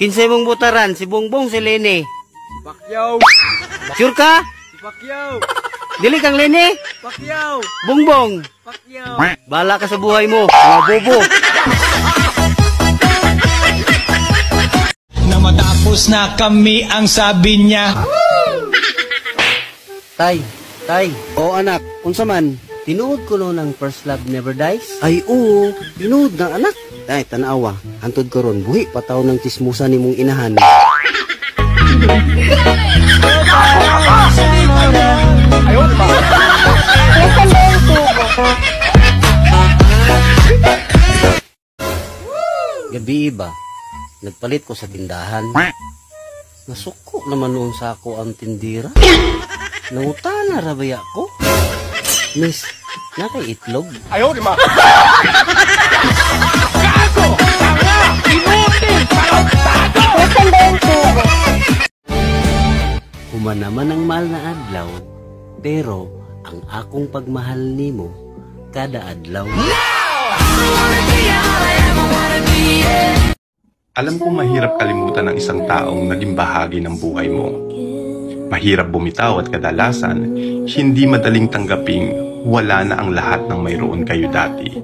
Kinsay mong butaran, si Bongbong, si Lene? Pacquiao. Sure ka? Si Pacquiao. Dili kang Lene? Pacquiao. Bongbong. Pacquiao. Bala ka sa buhay mo, mga bobo. Na matapos na kami ang sabi niya. Tay, oo anak, unsa man? Tinuod ko no ng First Love Never Dies? Ay oo, tinuod na anak. Ay, tanawa, hantod ko ron, buhi pataw ng tismusa ni mong inahan. Gabi ba, nagpalit ko sa tindahan. Nasuko naman noon sa ako ang tindira. Nangutana rabaya ko. Miss, nakay itlog. Ayaw, di ba? Gago! Tanga! Inutin! Tarantado! Human naman ang mahal na adlaw, pero ang akong pagmahal nimo kada adlaw. Alam kong mahirap kalimutan ng isang taong naging bahagi ng buhay mo. Mahirap bumitaw at kadalasan, hindi madaling tanggaping wala na ang lahat ng mayroon kayo dati.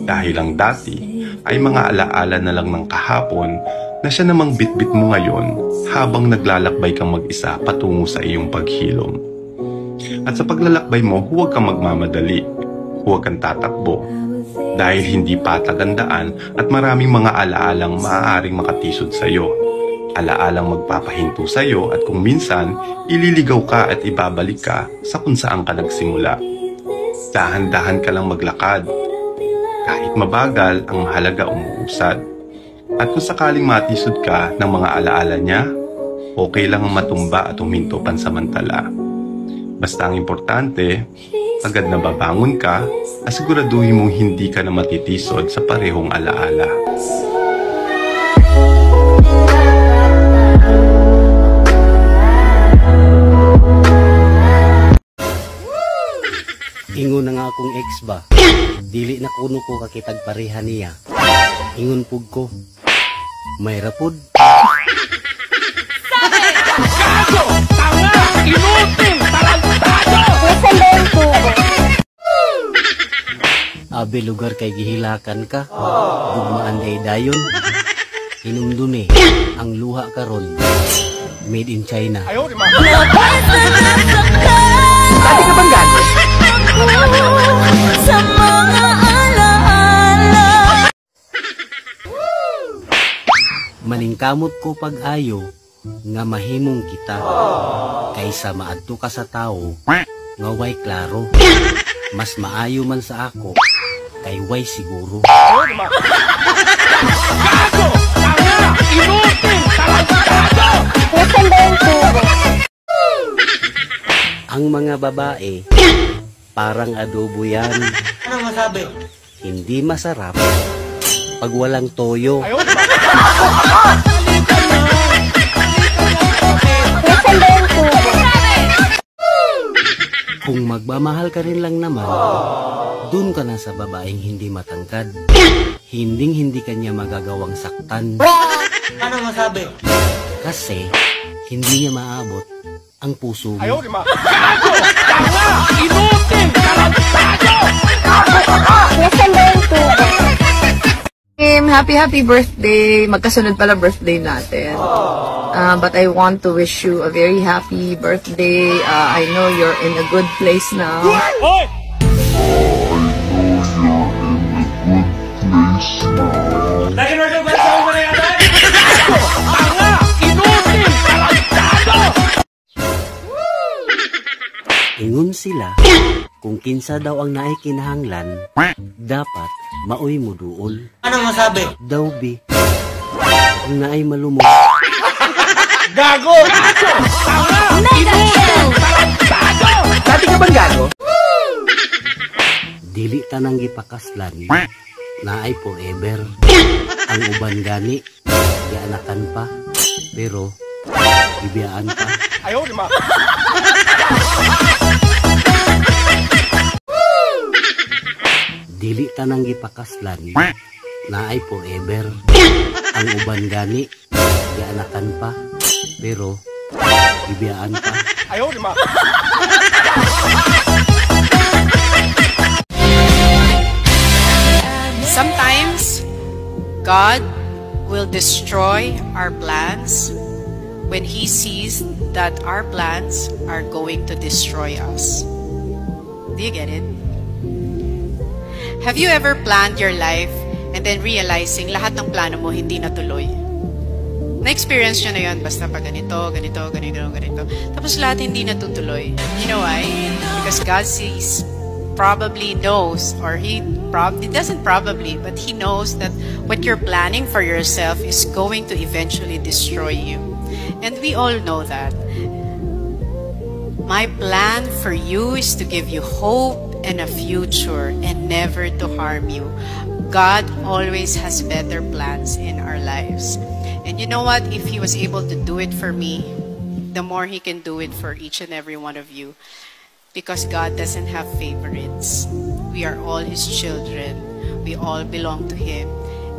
Dahil ang dati ay mga alaala na lang ng kahapon na siya namang bitbit mo ngayon habang naglalakbay kang mag-isa patungo sa iyong paghilom. At sa paglalakbay mo, huwag kang magmamadali, huwag kang tatakbo. Dahil hindi patagandaan at maraming mga alaalang maaaring makatisod sa iyo. Alaalang magpapahinto sa iyo at kung minsan, ililigaw ka at ibabalik ka sa kung saan ka nagsimula. Dahan-dahan ka lang maglakad. Kahit mabagal, ang mahalaga umuusad. At kung sakaling matisod ka ng mga alaala niya, okay lang ang matumba at huminto pansamantala. Basta ang importante, agad na babangon ka, asiguraduhin mong hindi ka na matitisod sa parehong alaala. Ingon na nga akong ex ba, dili na kuno ko kakitag pareha niya. Ingon pug ko, may rapod. Gago! Tanga! Inutin! Tarantado! Abi lugar kay gihilakan ka, dugmaan day dayon. Hinumdumi, ang luha karon, made in China. Ayaw, di ba? Dati ka bang gago? Sa mga alaala. Maningkamot ko pag-ayo, nga mahimong kita, kaysa maadto ka sa tao, nga way klaro. Mas maayo man sa ako, kay way siguro. Gago! Tanga! Inutin! Tarantado! Ang mga babae, parang adobo yan. Ano masabi? Hindi masarap pag walang toyo. Ayaw, di ba? Kung magmamahal ka rin lang naman, dun ka na sa babaeng hindi matangkad. Hinding-hindi ka niya magagawang saktan. Ano masabi? Kasi, hindi niya maabot ang puso mo. Ayaw, di ba? Gago! Tanga! Inutin! Tarantado! Happy birthday. Magkasunod pala birthday natin. But I want to wish you a very happy birthday. I know you're in a good place now. Hoy! Lagi na ba sa una yan? Tanga! Inutin! Tarantado! Ingon sila, kung kinsa daw ang naay kinahanglan, dapat maoy mo duol. Ano masabi? Daw bi, kung naay malumot, Gago! Gago! Tanga! Inutin! Tarantado! Dati ka bang gago? dili tanang gipakaslan, naay forever. Ang uban gani, gianakan pa, pero ibiyaan pa. Ayaw, di ba? Dili tanang gipakaslan, naay forever. Ang uban gani, gianakan pa, pero ibiyaan pa. Sometimes, God will destroy our plans when He sees that our plans are going to destroy us. Do you get it? Have you ever planned your life and then realizing lahat ng plano mo hindi natuloy? Na-experience nyo na yun, basta pa ganito. Tapos lahat hindi natutuloy. You know why? Because God sees, probably knows, or He doesn't probably, but He knows that what you're planning for yourself is going to eventually destroy you. And we all know that. My plan for you is to give you hope and a future and never to harm you. God always has better plans in our lives. And you know what? If He was able to do it for me, the more He can do it for each and every one of you. Because God doesn't have favorites. We are all His children. We all belong to Him.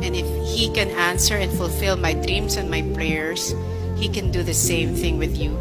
And if He can answer and fulfill my dreams and my prayers, He can do the same thing with you.